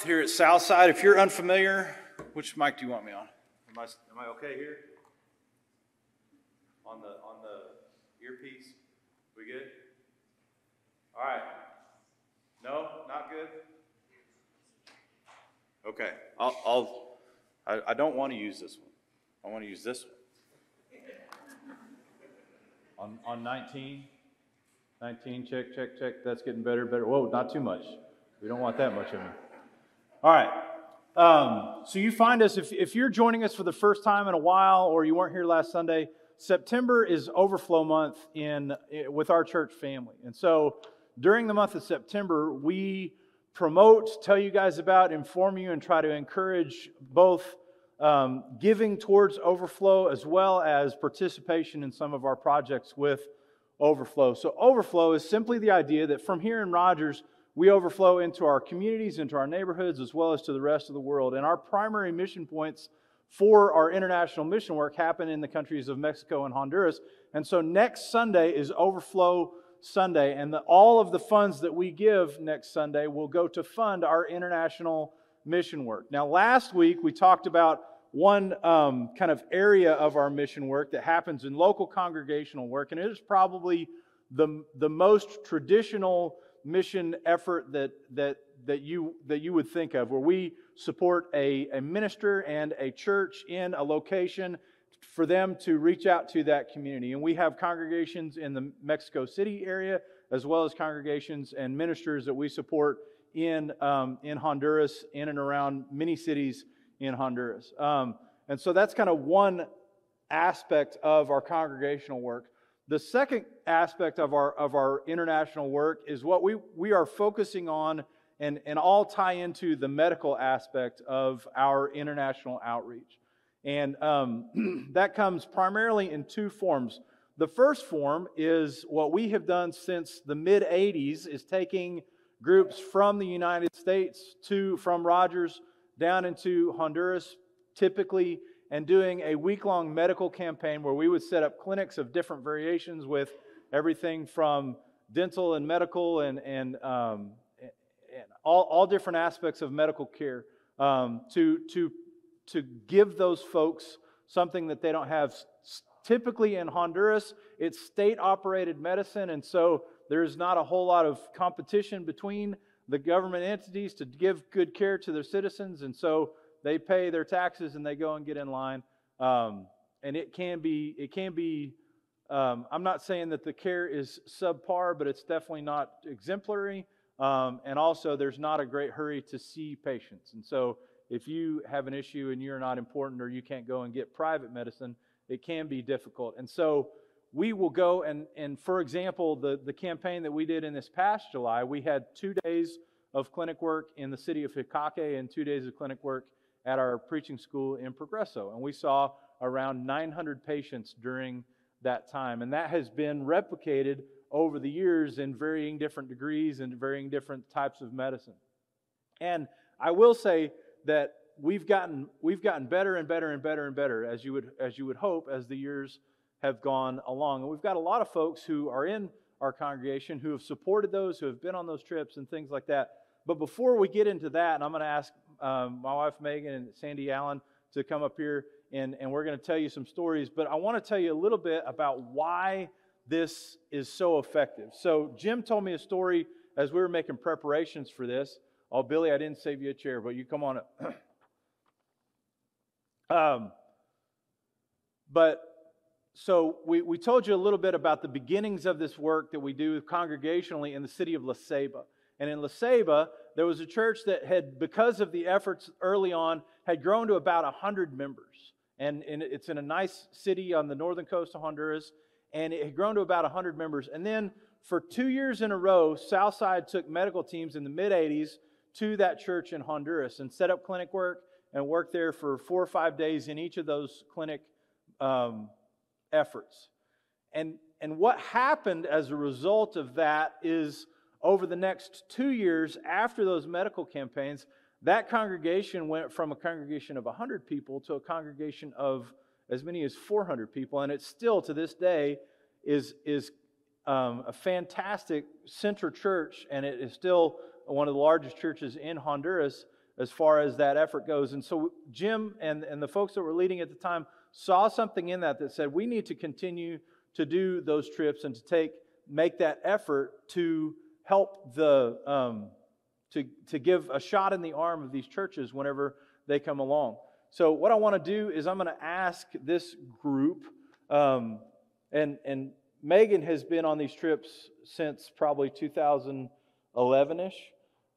Here at Southside, if you're unfamiliar, which mic do you want me on? Am I okay here? On the earpiece? We good? All right. No, not good. Okay. I don't want to use this one. I want to use this one. On 19, check. That's getting better. Whoa, not too much. We don't want that much of me. All right. So you find us, if you're joining us for the first time in a while, or you weren't here last Sunday, September is overflow month with our church family. And so during the month of September, we promote, tell you guys about, inform you, and try to encourage both giving towards overflow as well as participation in some of our projects with overflow. So overflow is simply the idea that from here in Rogers, we overflow into our communities, into our neighborhoods, as well as to the rest of the world. And our primary mission points for our international mission work happen in the countries of Mexico and Honduras. And so next Sunday is Overflow Sunday, and all of the funds that we give next Sunday will go to fund our international mission work. Now, last week we talked about one kind of area of our mission work that happens in local congregational work, and it is probably the most traditional mission effort that you would think of, where we support a minister and a church in a location for them to reach out to that community. And we have congregations in the Mexico City area, as well as congregations and ministers that we support in Honduras, in and around many cities in Honduras. And so that's kind of one aspect of our congregational work. The second aspect of our international work is what we are focusing on, and all tie into the medical aspect of our international outreach. And that comes primarily in two forms. The first form is what we have done since the mid-'80s, is taking groups from the United States from Rogers down into Honduras, typically, and doing a week-long medical campaign where we would set up clinics of different variations with everything from dental and medical and all different aspects of medical care to give those folks something that they don't have. Typically in Honduras, it's state-operated medicine, and so there's not a whole lot of competition between the government entities to give good care to their citizens, and so they pay their taxes and they go and get in line. And it can be. I'm not saying that the care is subpar, but it's definitely not exemplary. And also, there's not a great hurry to see patients. And so, if you have an issue and you're not important, or you can't go and get private medicine, it can be difficult. And so, we will go and for example, the campaign that we did in this past July, we had 2 days of clinic work in the city of Jicaque and 2 days of clinic work at our preaching school in Progreso. And we saw around 900 patients during that time. And that has been replicated over the years in varying different degrees and varying different types of medicine. And I will say that we've gotten better and better, as you would hope, as the years have gone along. And we've got a lot of folks who are in our congregation who have supported those, who have been on those trips and things like that. But before we get into that, and I'm going to ask my wife Megan and Sandy Allen to come up here, and we're going to tell you some stories. But I want to tell you a little bit about why this is so effective. So Jim told me a story as we were making preparations for this. Oh, Billy, I didn't save you a chair, but you come on up. So we told you a little bit about the beginnings of this work that we do congregationally in the city of La Ceiba. And in La Ceiba, there was a church that had, because of the efforts early on, had grown to about 100 members. And it's in a nice city on the northern coast of Honduras, and it had grown to about 100 members. And then for 2 years in a row, Southside took medical teams in the mid-'80s to that church in Honduras and set up clinic work and worked there for 4 or 5 days in each of those clinic efforts. And what happened as a result of that is, over the next 2 years after those medical campaigns, that congregation went from a congregation of 100 people to a congregation of as many as 400 people, and it still, to this day, is a fantastic center church, and it is still one of the largest churches in Honduras. as far as that effort goes. And so Jim and the folks that were leading at the time saw something in that said, we need to continue to do those trips and to make that effort to help to give a shot in the arm of these churches whenever they come along. So what I want to do is I'm going to ask this group, and Megan has been on these trips since probably 2011-ish,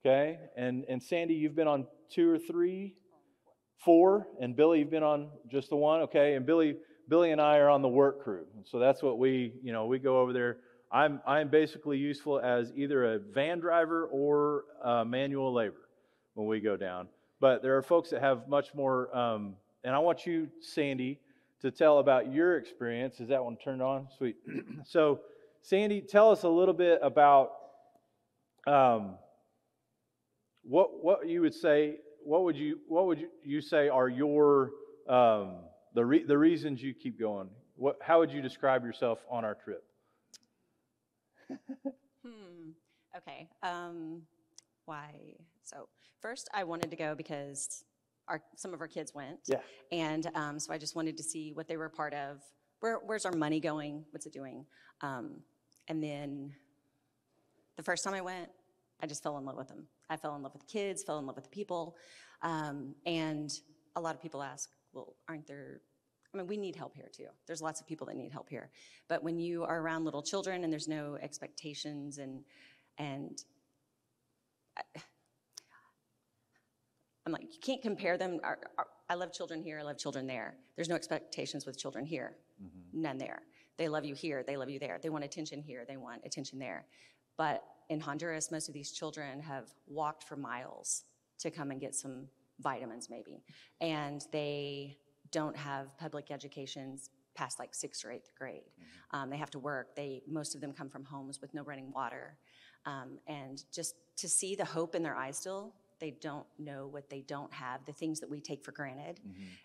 okay? And Sandy, you've been on 2 or 3, 4, and Billy, you've been on just the 1, okay? And Billy and I are on the work crew, so that's what we go over there. I'm basically useful as either a van driver or manual labor when we go down. But there are folks that have much more, and I want you, Sandy, to tell about your experience. Is that one turned on? Sweet. So, Sandy, tell us a little bit about what you would say. What would you say are your the reasons you keep going? How would you describe yourself on our trip? Okay. Why? So first, I wanted to go because some of our kids went. Yeah. And so I just wanted to see what they were a part of. Where's our money going? What's it doing? And then the first time I went, I just fell in love with them. I fell in love with the kids, fell in love with the people. And a lot of people ask, well, we need help here too. There's lots of people that need help here. But when you are around little children and there's no expectations and I'm like, you can't compare them. I love children here, I love children there. There's no expectations with children here, none there. They love you here, they love you there. They want attention here, they want attention there. But in Honduras, most of these children have walked for miles to come and get some vitamins maybe. And they don't have public educations past like 6th or 8th grade. They have to work. Most of them come from homes with no running water. And just to see the hope in their eyes still, they don't know what they don't have, the things that we take for granted.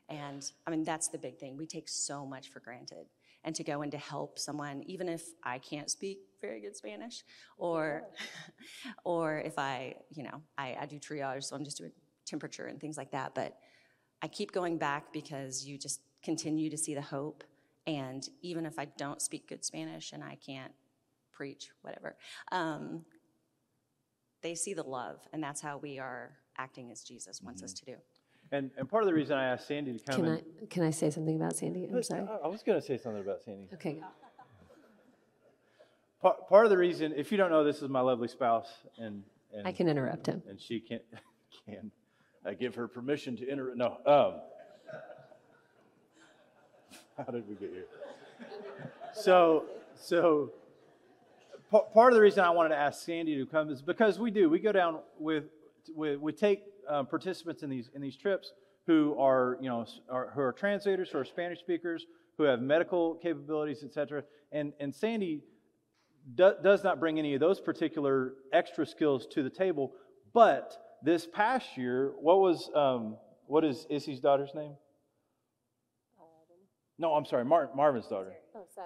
And that's the big thing. We take so much for granted. And to go and to help someone, even if I can't speak very good Spanish, or if I do triage, so I'm just doing temperature and things like that. But I keep going back because you just continue to see the hope. And even if I don't speak good Spanish and I can't preach, whatever, they see the love. And that's how we are acting as Jesus wants us to do. And part of the reason I asked Sandy to come Can I say something about Sandy? I'm sorry. I was going to say something about Sandy. Okay. Part of the reason, if you don't know, this is my lovely spouse. And I can interrupt him. And she can I give her permission to interrupt. No. How did we get here? So part of the reason I wanted to ask Sandy to come is because we go down we take participants in these trips who are translators, who are Spanish speakers, who have medical capabilities, etc. And Sandy does not bring any of those particular extra skills to the table. But this past year, what is Issy's daughter's name? No, I'm sorry, Marvin's daughter.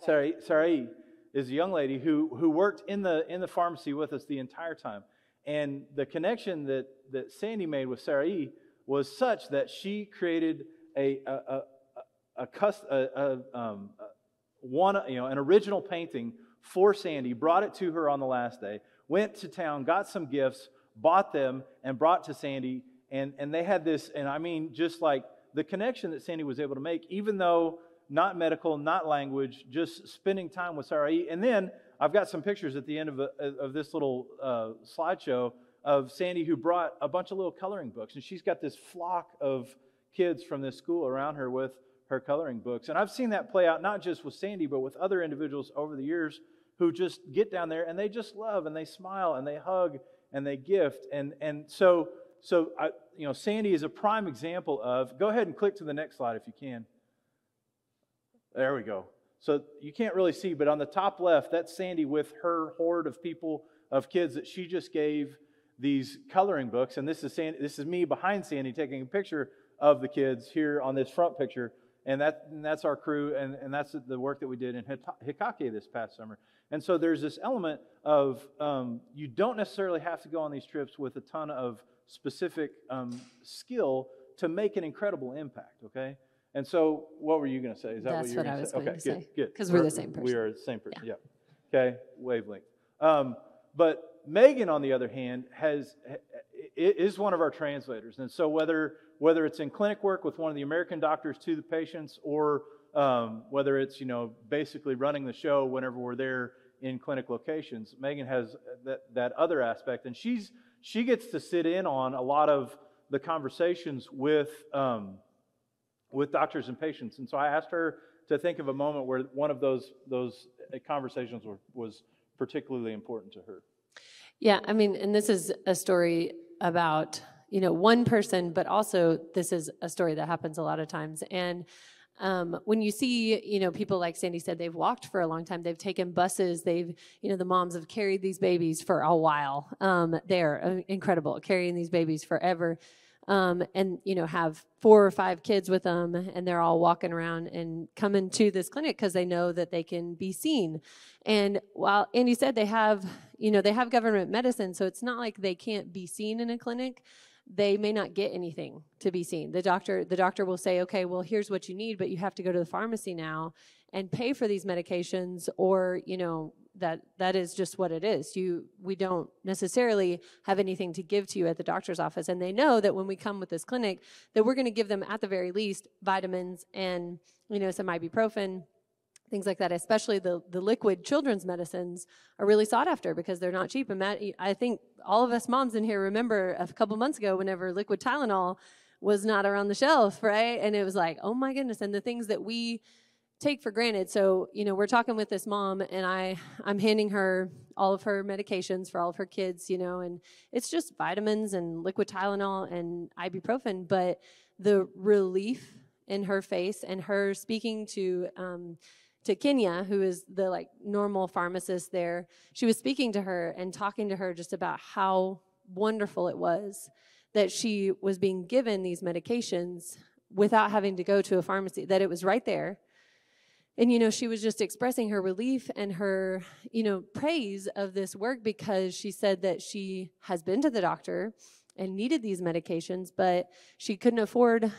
Sarai is a young lady who worked in the pharmacy with us the entire time. And the connection that Sandy made with Sarai was such that she created an original painting for Sandy, brought it to her on the last day, went to town, got some gifts, bought them, and brought to Sandy. And they had this, and just like the connection that Sandy was able to make, even though not medical, not language, just spending time with Sarai. And then I've got some pictures at the end of this little slideshow of Sandy, who brought a bunch of little coloring books. And she's got this flock of kids from this school around her with her coloring books. And I've seen that play out not just with Sandy, but with other individuals over the years who just get down there and they just love and they smile and they hug and they gift. And so Sandy is a prime example of, go ahead and click to the next slide if you can. There we go. So you can't really see, but on the top left, that's Sandy with her horde of people, of kids that she just gave these coloring books. And this is me behind Sandy taking a picture of the kids here on this front picture. And that's our crew, and that's the work that we did in Hikake this past summer. And so there's this element of you don't necessarily have to go on these trips with a ton of specific skill to make an incredible impact, okay? And so what were you going to say? Is that That's what you were what I going to was say? going Okay, to say. good, good. 'Cause we're the same person. We are the same person, yeah. Okay, wavelength. But Megan, on the other hand, is one of our translators. And so whether it's in clinic work with one of the American doctors to the patients, or whether it's, basically running the show whenever we're there in clinic locations, Megan has that other aspect. And she gets to sit in on a lot of the conversations with doctors and patients. And so I asked her to think of a moment where one of those conversations was particularly important to her. Yeah, I mean, and this is a story about, one person, but also this is a story that happens a lot of times. And when you see, people like Sandy said, they've walked for a long time, they've taken buses, the moms have carried these babies for a while. They're incredible, carrying these babies forever. And, have 4 or 5 kids with them, and they're all walking around and coming to this clinic because they know that they can be seen. And while Andy said they have government medicine, so it's not like they can't be seen in a clinic. They may not get anything to be seen. The doctor will say, okay, well, here's what you need, but you have to go to the pharmacy now and pay for these medications, or, that is just what it is. We don't necessarily have anything to give to you at the doctor's office. And they know that when we come with this clinic, that we're going to give them at the very least vitamins and, some ibuprofen, things like that. Especially the liquid children's medicines are really sought after because they're not cheap. And Matt, I think all of us moms in here remember a couple months ago whenever liquid Tylenol was not around the shelf, right? And it was like, oh my goodness. And the things that we take for granted. So, we're talking with this mom, and I'm handing her all of her medications for all of her kids, and it's just vitamins and liquid Tylenol and ibuprofen. But the relief in her face, and her speaking to Kenya, who is the normal pharmacist there, she was speaking to her and talking to her just about how wonderful it was that she was being given these medications without having to go to a pharmacy, that it was right there. And, she was just expressing her relief and her, praise of this work, because she said that she has been to the doctor and needed these medications, but she couldn't afford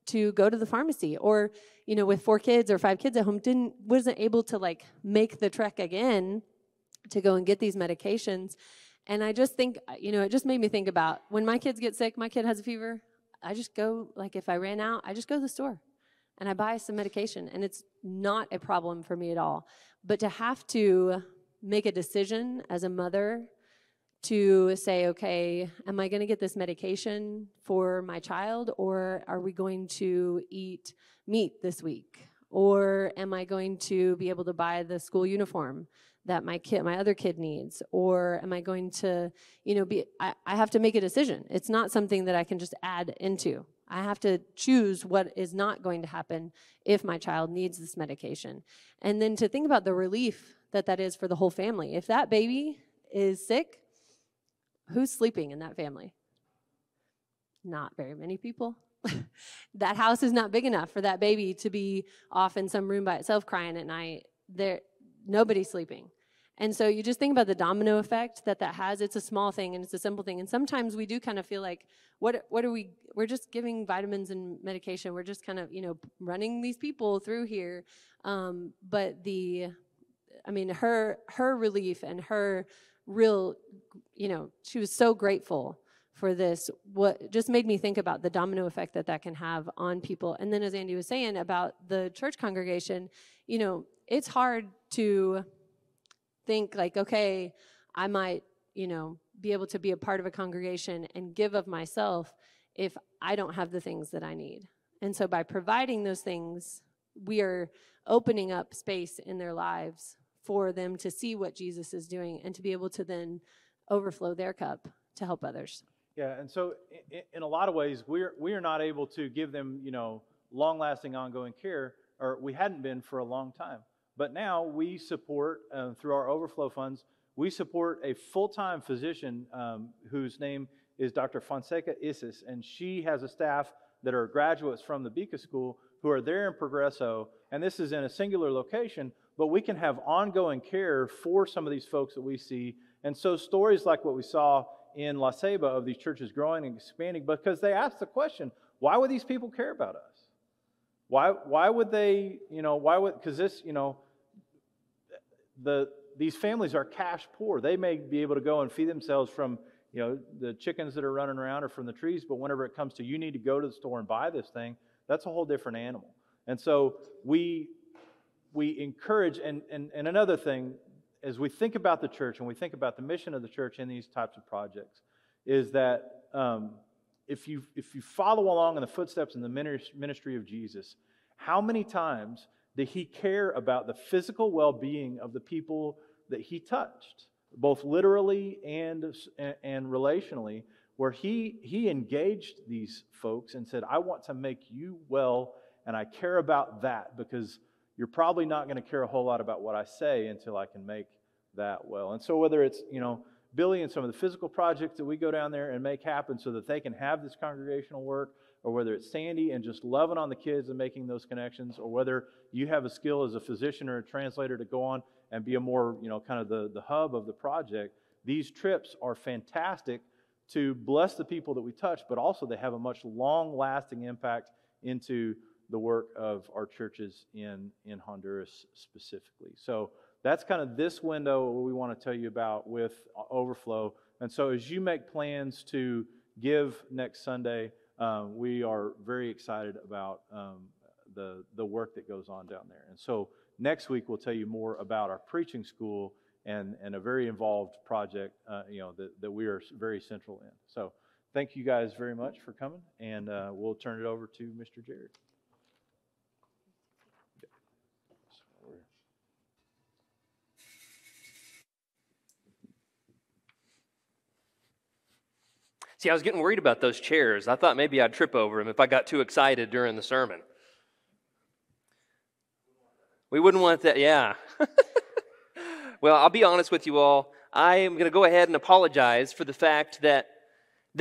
to go to the pharmacy, or, with 4 kids or 5 kids at home, wasn't able to make the trek again to go and get these medications. And I just think, it just made me think about when my kids get sick, my kid has a fever, I just go, if I ran out, I just go to the store and I buy some medication, and it's not a problem for me at all. But to have to make a decision as a mother to say, okay, am I going to get this medication for my child, or are we going to eat meat this week? Or am I going to be able to buy the school uniform that my other kid needs? Or am I going to, I have to make a decision. It's not something that I can just add into. I have to choose what is not going to happen if my child needs this medication. And then to think about the relief that is for the whole family. If that baby is sick, who's sleeping in that family? Not very many people. That house is not big enough for that baby to be off in some room by itself crying at night. Nobody's sleeping. And so you just think about the domino effect that has. It's a small thing and it's a simple thing. And sometimes we do kind of feel like, what are we're just giving vitamins and medication. We're just kind of, running these people through here. But her relief and her real, she was so grateful for this. What just made me think about the domino effect that can have on people. And then as Andy was saying about the church congregation, it's hard to think okay, I might, be able to be a part of a congregation and give of myself if I don't have the things that I need. And so by providing those things, we are opening up space in their lives for them to see what Jesus is doing and to be able to then overflow their cup to help others. Yeah, and so in a lot of ways, we are not able to give them, long-lasting, ongoing care, or we hadn't been for a long time. But now we support, through our overflow funds, we support a full-time physician whose name is Dr. Fonseca Isis, and she has a staff that are graduates from the Beca School who are there in Progresso, and this is in a singular location, but we can have ongoing care for some of these folks that we see. And so stories like what we saw in La Ceiba of these churches growing and expanding because they asked the question, why would these people care about us? Why would they, because this, these families are cash poor. They may be able to go and feed themselves from, the chickens that are running around or from the trees, but whenever it comes to you need to go to the store and buy this thing, that's a whole different animal. And so we encourage, and another thing, as we think about the church and we think about the mission of the church in these types of projects, is that if you follow along in the footsteps in the ministry of Jesus, how many times did he care about the physical well-being of the people that he touched, both literally and relationally, where he engaged these folks and said, I want to make you well, and I care about that because you're probably not going to care a whole lot about what I say until I can make that well. And so whether it's, Billy and some of the physical projects that we go down there and make happen so that they can have this congregational work, or whether it's Sandy and just loving on the kids and making those connections, or whether you have a skill as a physician or a translator to go on and be a more, kind of the hub of the project, these trips are fantastic to bless the people that we touch, but also they have a much long-lasting impact into the work of our churches in Honduras specifically. So that's kind of this window we want to tell you about with Overflow. And so as you make plans to give next Sunday, we are very excited about the work that goes on down there. And so next week we'll tell you more about our preaching school and a very involved project that we are very central in. So thank you guys very much for coming, and we'll turn it over to Mr. Jared. See, I was getting worried about those chairs. I thought maybe I'd trip over them if I got too excited during the sermon. We wouldn't want that, yeah. Well, I'll be honest with you all. I am going to go ahead and apologize for the fact that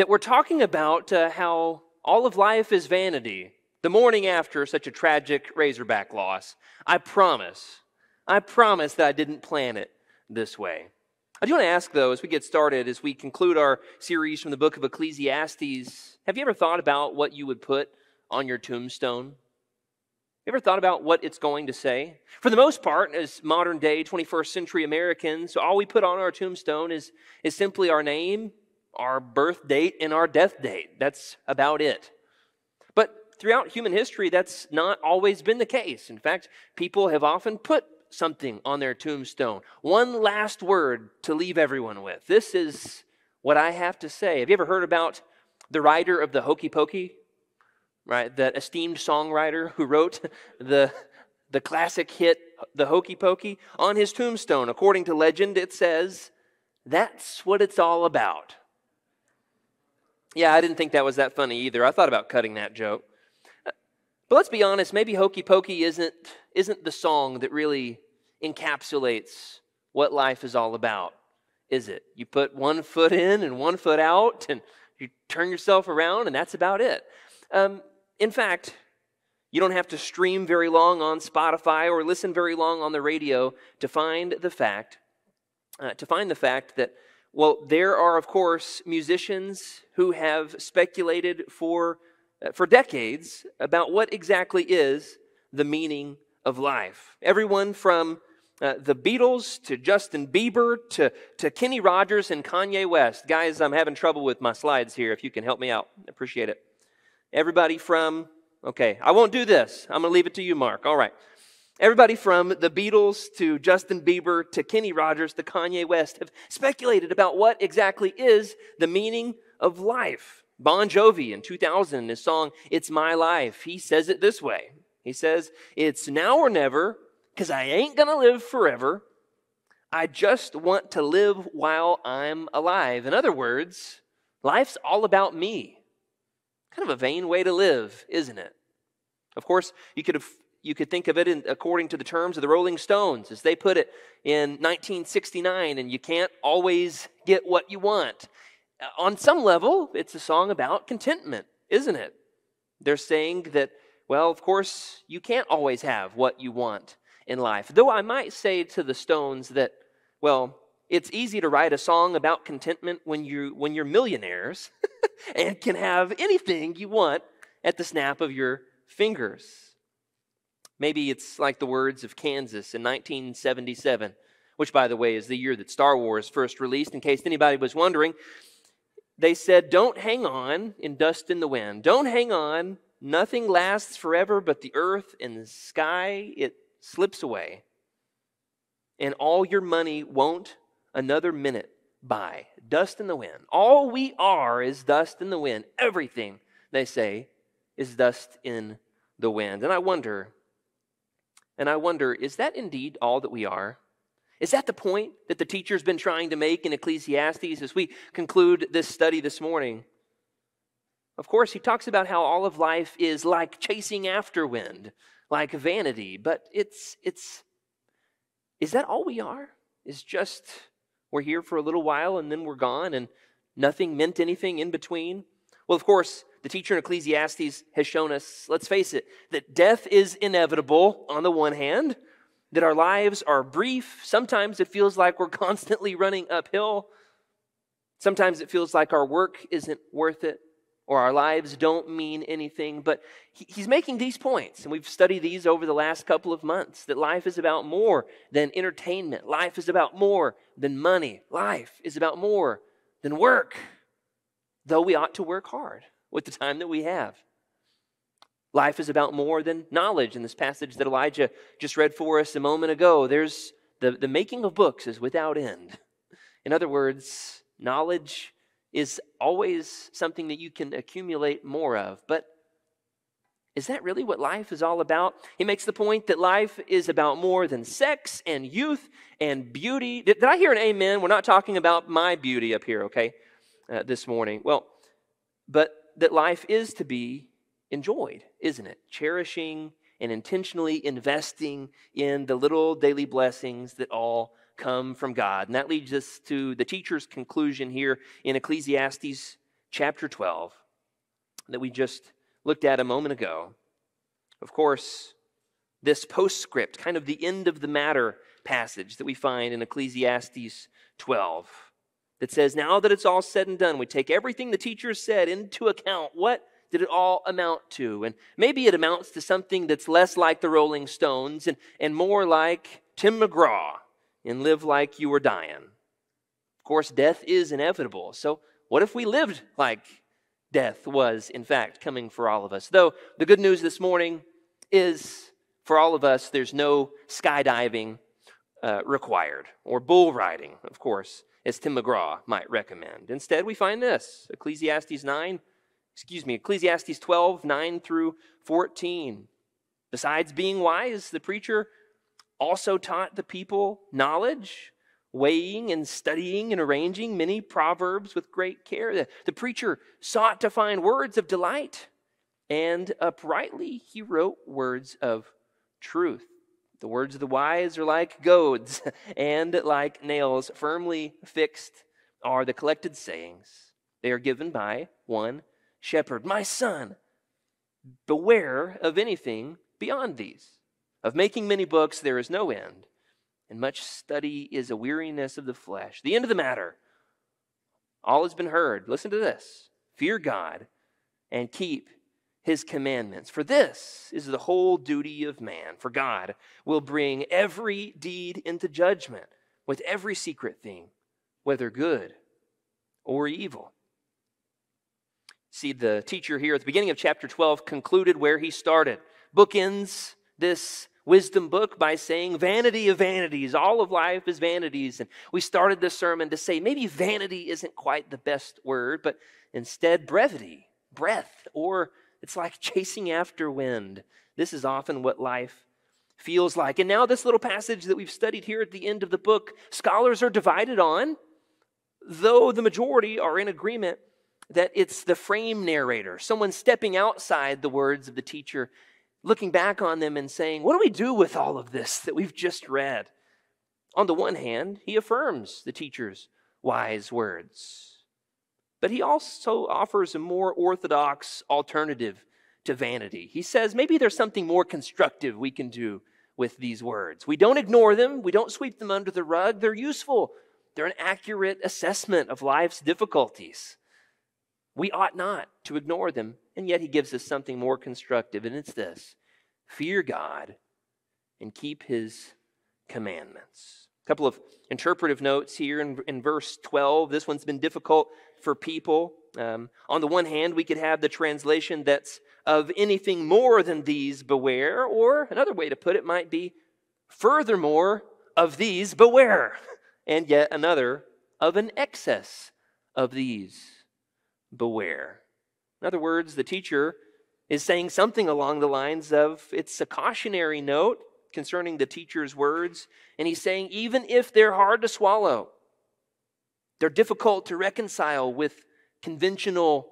we're talking about how all of life is vanity the morning after such a tragic Razorback loss. I promise that I didn't plan it this way. I do want to ask, though, as we get started, as we conclude our series from the book of Ecclesiastes, have you ever thought about what you would put on your tombstone? You ever thought about what it's going to say? For the most part, as modern-day 21st century Americans, all we put on our tombstone is simply our name, our birth date, and our death date. That's about it. But throughout human history, that's not always been the case. In fact, people have often put something on their tombstone. One last word to leave everyone with. This is what I have to say. Have you ever heard about the writer of the Hokey Pokey? Right, that esteemed songwriter who wrote the classic hit, The Hokey Pokey? On his tombstone, according to legend, it says, "That's what it's all about." Yeah, I didn't think that was that funny either. I thought about cutting that joke. But let's be honest, maybe Hokey Pokey isn't the song that really encapsulates what life is all about, is it? You put one foot in and one foot out, and you turn yourself around, and that's about it. In fact, you don't have to stream very long on Spotify or listen very long on the radio to find the fact that, well, there are, of course, musicians who have speculated for decades about what exactly is the meaning of life. Everyone from the Beatles to Justin Bieber to Kenny Rogers and Kanye West. Guys, I'm having trouble with my slides here. If you can help me out, I appreciate it. Everybody from, okay, I won't do this. I'm going to leave it to you, Mark. All right. Everybody from the Beatles to Justin Bieber to Kenny Rogers to Kanye West have speculated about what exactly is the meaning of life. Bon Jovi in 2000, in his song, "It's My Life," he says it this way. He says, "It's now or never, because I ain't going to live forever. I just want to live while I'm alive." In other words, life's all about me. Kind of a vain way to live, isn't it? Of course, you could think of it according to the terms of the Rolling Stones, as they put it in 1969, and you can't always get what you want. On some level, it's a song about contentment, isn't it? They're saying that, well, of course, you can't always have what you want in life. Though I might say to the Stones that, well, it's easy to write a song about contentment when you're millionaires and can have anything you want at the snap of your fingers. Maybe it's like the words of Kansas in 1977, which, by the way, is the year that Star Wars first released, in case anybody was wondering. They said, "Don't hang on in dust in the wind. Don't hang on. Nothing lasts forever but the earth and the sky. It slips away. And all your money won't another minute buy." Dust in the wind. All we are is dust in the wind. Everything, they say, is dust in the wind. And I wonder, is that indeed all that we are? Is that the point that the teacher's been trying to make in Ecclesiastes as we conclude this study this morning? Of course, he talks about how all of life is like chasing after wind, like vanity. But is that all we are? Is just we're here for a little while and then we're gone and nothing meant anything in between? Well, of course, the teacher in Ecclesiastes has shown us, let's face it, that death is inevitable on the one hand, that our lives are brief. Sometimes it feels like we're constantly running uphill. Sometimes it feels like our work isn't worth it or our lives don't mean anything. But he's making these points, and we've studied these over the last couple of months, that life is about more than entertainment. Life is about more than money. Life is about more than work, though we ought to work hard with the time that we have. Life is about more than knowledge. In this passage that Elijah just read for us a moment ago, there's the making of books is without end. In other words, knowledge is always something that you can accumulate more of. But is that really what life is all about? He makes the point that life is about more than sex and youth and beauty. Did I hear an amen? We're not talking about my beauty up here, okay, this morning. Well, but that life is to be enjoyed, isn't it? Cherishing and intentionally investing in the little daily blessings that all come from God. And that leads us to the teacher's conclusion here in Ecclesiastes chapter 12 that we just looked at a moment ago. Of course, this postscript, kind of the end of the matter passage that we find in Ecclesiastes 12 that says, now that it's all said and done, we take everything the teacher said into account. What did it all amount to? And maybe it amounts to something that's less like the Rolling Stones and more like Tim McGraw in Live Like You Were Dying. Of course, death is inevitable. So what if we lived like death was, in fact, coming for all of us? Though the good news this morning is for all of us, there's no skydiving required or bull riding, of course, as Tim McGraw might recommend. Instead, we find this, Ecclesiastes 12, 9 through 14. Besides being wise, the preacher also taught the people knowledge, weighing and studying and arranging many proverbs with great care. The preacher sought to find words of delight, and uprightly he wrote words of truth. The words of the wise are like goads, and like nails firmly fixed are the collected sayings. They are given by one shepherd. My son, beware of anything beyond these. Of making many books there is no end, and much study is a weariness of the flesh. The end of the matter, all has been heard. Listen to this. Fear God and keep his commandments, for this is the whole duty of man. For God will bring every deed into judgment with every secret thing, whether good or evil. See, the teacher here at the beginning of chapter 12 concluded where he started. Bookends this wisdom book by saying, vanity of vanities, all of life is vanities. And we started this sermon to say maybe vanity isn't quite the best word, but instead brevity, breath, or it's like chasing after wind. This is often what life feels like. And now this little passage that we've studied here at the end of the book, scholars are divided on, though the majority are in agreement that it's the frame narrator, someone stepping outside the words of the teacher, looking back on them and saying, what do we do with all of this that we've just read? On the one hand, he affirms the teacher's wise words, but he also offers a more orthodox alternative to vanity. He says maybe there's something more constructive we can do with these words. We don't ignore them. We don't sweep them under the rug. They're useful. They're an accurate assessment of life's difficulties. We ought not to ignore them, and yet he gives us something more constructive, and it's this: fear God and keep his commandments. A couple of interpretive notes here in verse 12. This one's been difficult for people. On the one hand, we could have the translation that's of anything more than these beware, or another way to put it might be furthermore of these beware, and yet another of an excess of these beware. In other words, the teacher is saying something along the lines of it's a cautionary note concerning the teacher's words, and he's saying even if they're hard to swallow, they're difficult to reconcile with conventional,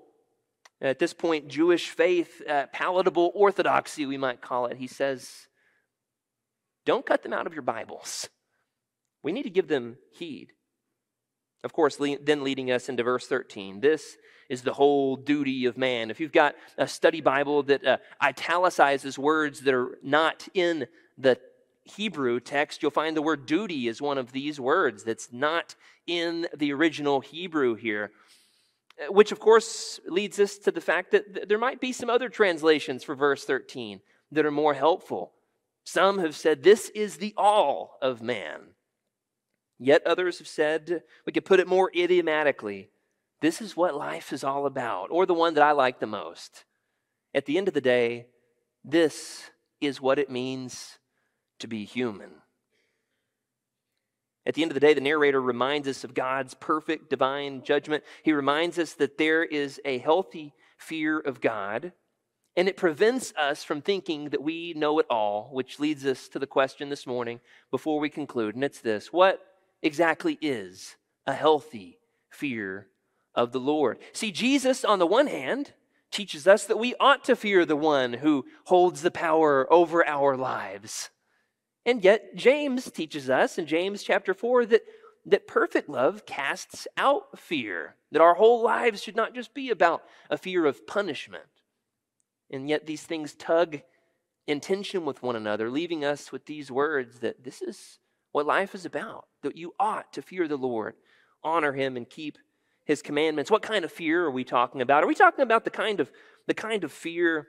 at this point, Jewish faith, palatable orthodoxy, we might call it. He says, don't cut them out of your Bibles. We need to give them heed. Of course, then leading us into verse 13. This is the whole duty of man. If you've got a study Bible that italicizes words that are not in the Hebrew text, you'll find the word duty is one of these words that's not in the original Hebrew here, which of course leads us to the fact that there might be some other translations for verse 13 that are more helpful. Some have said this is the all of man. Yet others have said, we could put it more idiomatically, this is what life is all about. Or the one that I like the most. At the end of the day, this is what it means to be human. At the end of the day, the narrator reminds us of God's perfect divine judgment. He reminds us that there is a healthy fear of God, and it prevents us from thinking that we know it all, which leads us to the question this morning before we conclude, and it's this: what exactly is a healthy fear of the Lord? See, Jesus, on the one hand, teaches us that we ought to fear the one who holds the power over our lives. And yet, James teaches us in James chapter 4 that perfect love casts out fear, that our whole lives should not just be about a fear of punishment. And yet these things tug in tension with one another, leaving us with these words that this is what life is about, that you ought to fear the Lord, honor him, and keep his commandments. What kind of fear are we talking about? Are we talking about the kind of fear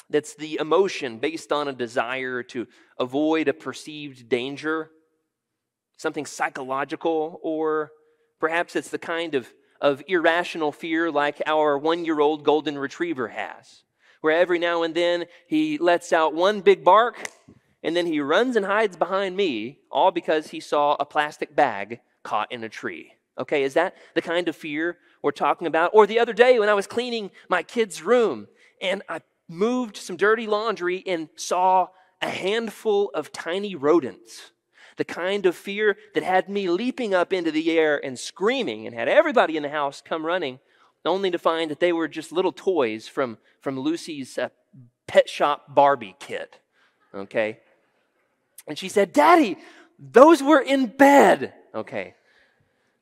that's the emotion based on a desire to avoid a perceived danger, something psychological? Or perhaps it's the kind of irrational fear like our 1-year-old golden retriever has, where every now and then he lets out one big bark and then he runs and hides behind me, all because he saw a plastic bag caught in a tree. Okay, is that the kind of fear we're talking about? Or the other day when I was cleaning my kid's room and I moved some dirty laundry and saw a handful of tiny rodents, the kind of fear that had me leaping up into the air and screaming and had everybody in the house come running, only to find that they were just little toys from Lucy's pet shop Barbie kit. Okay? And she said, "Daddy, those were in bed." Okay.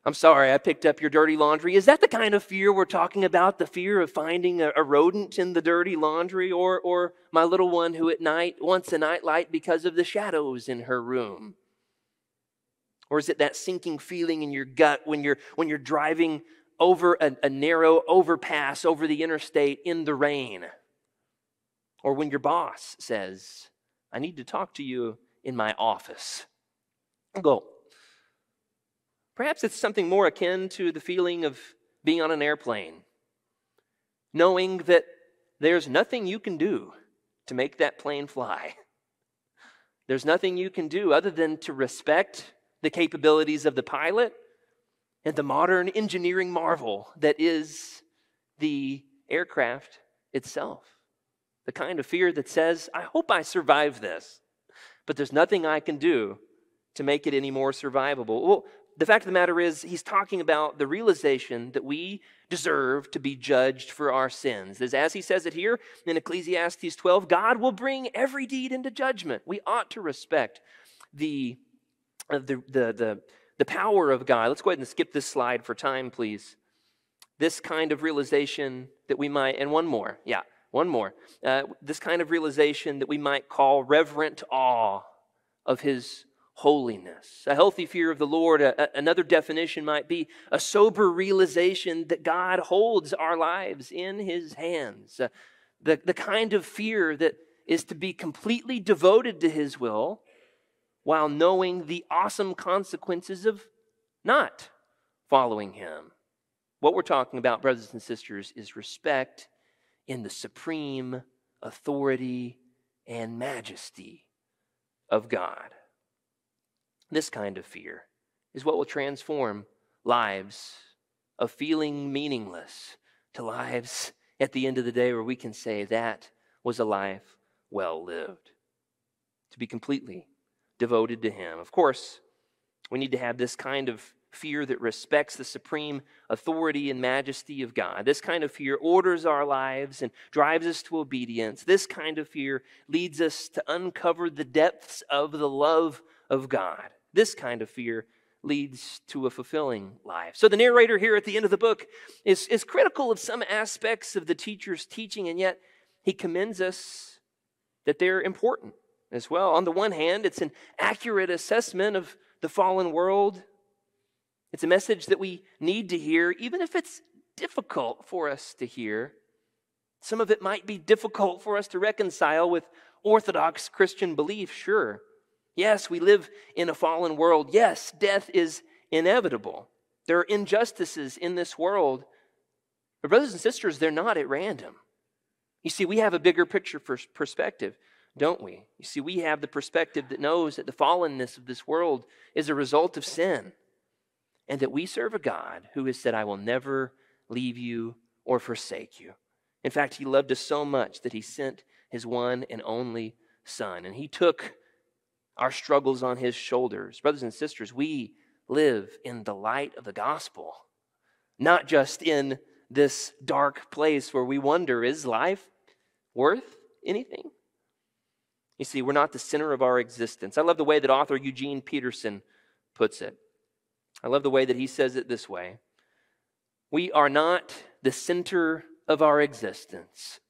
I'm sorry, I picked up your dirty laundry. Is that the kind of fear we're talking about? The fear of finding a rodent in the dirty laundry? Or my little one who at night wants a nightlight because of the shadows in her room? Or is it that sinking feeling in your gut when you're driving over a narrow overpass over the interstate in the rain? Or when your boss says, "I need to talk to you in my office." Go. Perhaps it's something more akin to the feeling of being on an airplane, knowing that there's nothing you can do to make that plane fly. There's nothing you can do other than to respect the capabilities of the pilot and the modern engineering marvel that is the aircraft itself. The kind of fear that says, "I hope I survive this, but there's nothing I can do to make it any more survivable." Well, the fact of the matter is, he's talking about the realization that we deserve to be judged for our sins. As he says it here in Ecclesiastes 12, God will bring every deed into judgment. We ought to respect the power of God. Let's go ahead and skip this slide for time, please. This kind of realization that we might, and one more. This kind of realization that we might call reverent awe of his holiness. A healthy fear of the Lord, another definition might be a sober realization that God holds our lives in his hands. The kind of fear that is to be completely devoted to his will while knowing the awesome consequences of not following him. What we're talking about, brothers and sisters, is respect in the supreme authority and majesty of God. This kind of fear is what will transform lives of feeling meaningless to lives at the end of the day where we can say that was a life well lived. To be completely devoted to him. Of course, we need to have this kind of fear that respects the supreme authority and majesty of God. This kind of fear orders our lives and drives us to obedience. This kind of fear leads us to uncover the depths of the love of God. This kind of fear leads to a fulfilling life. So the narrator here at the end of the book is critical of some aspects of the teacher's teaching, and yet he commends us that they're important as well. On the one hand, it's an accurate assessment of the fallen world. It's a message that we need to hear, even if it's difficult for us to hear. Some of it might be difficult for us to reconcile with Orthodox Christian belief, sure. Yes, we live in a fallen world. Yes, death is inevitable. There are injustices in this world. But brothers and sisters, they're not at random. You see, we have a bigger picture perspective, don't we? You see, we have the perspective that knows that the fallenness of this world is a result of sin, and that we serve a God who has said, I will never leave you or forsake you. In fact, he loved us so much that he sent his one and only Son, and he took our struggles on his shoulders. Brothers and sisters, we live in the light of the gospel, not just in this dark place where we wonder, is life worth anything? You see, we're not the center of our existence. I love the way that author Eugene Peterson puts it. I love the way that he says it this way. We are not the center of our existence.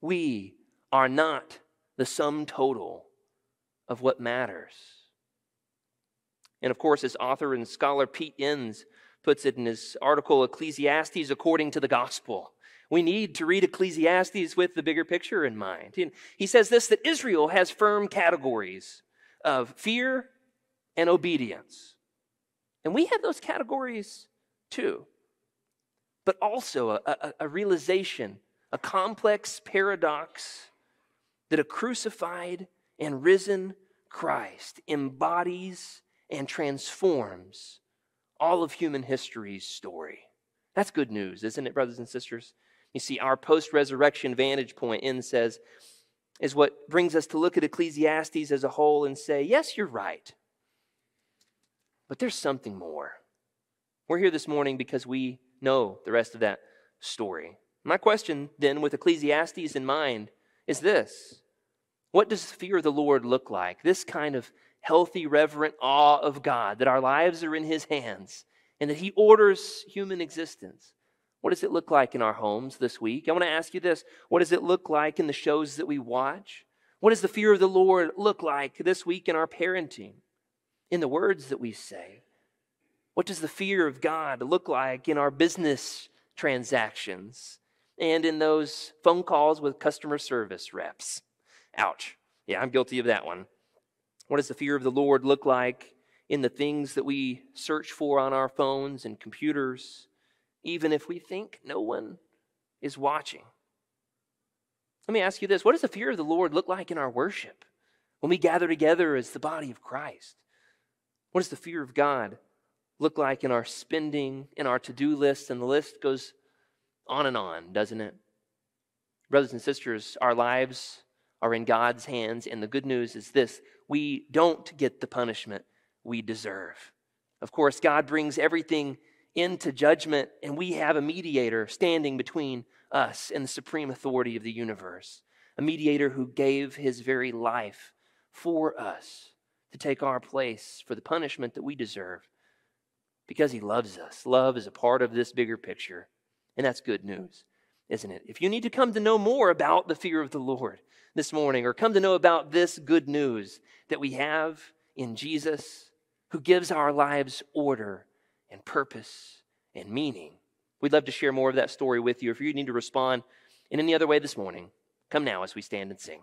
We are not the sum total of what matters. And of course, as author and scholar Pete Enns puts it in his article, Ecclesiastes According to the Gospel, we need to read Ecclesiastes with the bigger picture in mind. And he says this, that Israel has firm categories of fear and obedience. And we have those categories too. But also a realization, a complex paradox that a crucified and risen Christ embodies and transforms all of human history's story. That's good news, isn't it, brothers and sisters? You see, our post-resurrection vantage point, Enns says, is what brings us to look at Ecclesiastes as a whole and say, yes, you're right, but there's something more. We're here this morning because we know the rest of that story. My question then, with Ecclesiastes in mind, is this. What does the fear of the Lord look like? This kind of healthy, reverent awe of God, that our lives are in his hands and that he orders human existence. What does it look like in our homes this week? I want to ask you this. What does it look like in the shows that we watch? What does the fear of the Lord look like this week in our parenting? In the words that we say? What does the fear of God look like in our business transactions and in those phone calls with customer service reps? Ouch. Yeah, I'm guilty of that one. What does the fear of the Lord look like in the things that we search for on our phones and computers, even if we think no one is watching? Let me ask you this. What does the fear of the Lord look like in our worship when we gather together as the body of Christ? What does the fear of God look like in our spending, in our to-do list? And the list goes on and on, doesn't it? Brothers and sisters, our lives are in God's hands, and the good news is this: we don't get the punishment we deserve. Of course, God brings everything into judgment, and we have a mediator standing between us and the supreme authority of the universe, a mediator who gave his very life for us to take our place for the punishment that we deserve because he loves us. Love is a part of this bigger picture, and that's good news, isn't it? If you need to come to know more about the fear of the Lord this morning, or come to know about this good news that we have in Jesus, who gives our lives order and purpose and meaning. We'd love to share more of that story with you. If you need to respond in any other way this morning, come now as we stand and sing.